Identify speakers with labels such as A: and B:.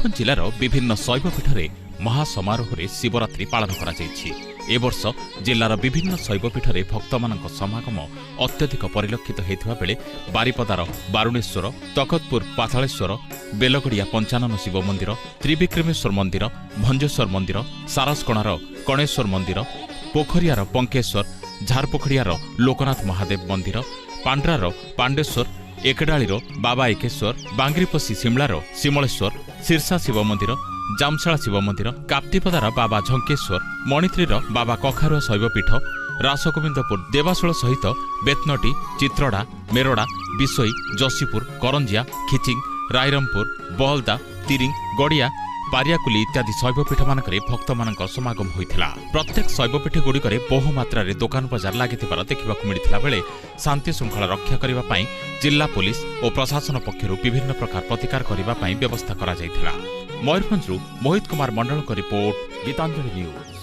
A: मयूरभंज जिलार विभिन्न शैवपीठरे महासमारोह शिवरात्रि पालन करा जायछि। ए वर्ष जिलार विभिन्न शैवपीठरे भक्तमानक समागम अत्यधिक परिलक्षित होइथिबा बेले बारिपदार बारुणेश्वर, तखतपुर पातालेश्वर, बेलगड़िया पंचानन शिव मंदिर, त्रिविक्रमेश्वर मंदिर, भंजेश्वर मंदिर, सारसकणार कणेश्वर मंदिर, पोखरियार पंकेश्वर, झारपोखरियार लोकनाथ महादेव मंदिर, पांड्रार पांडेश्वर, एकेडालीर बाबा एकेश्वर, बांग्रीपसी सिमलार सिमलेश्वर, सिरसा शिव मंदिर, जामशाला शिव मंदिर, काप्तिपदार बाबा झंकेश्वर, मणित्रीर बाबा कखारुआ शैवपीठ, रासगोविंदपुर देवाशूल सहित बेतनटी, चित्रोड़ा, मेरोड़ा, बिसोई, जशीपुर, करंजिया, खिचिंग, रायरमपुर, बहलदा, तिरिंग, गड़िया, पारियाकुली इत्यादि शैवपीठ मानकरे भक्त मानक समागम होइथिला। प्रत्येक शैवपीठ गुड़िकरे बहु मात्रा दुकान बजार लागिथिबार देखिबाकु मिलिथिला बेले शांति श्रृंखला रक्षा करिबा पई जिला पुलिस और प्रशासन पक्षरु विभिन्न प्रकार प्रतिकार करिबा पई व्यवस्था करा जायथिला। मयूरभंजरु मोहित कुमार मंडल को रिपोर्ट, गीतांजलि न्यूज।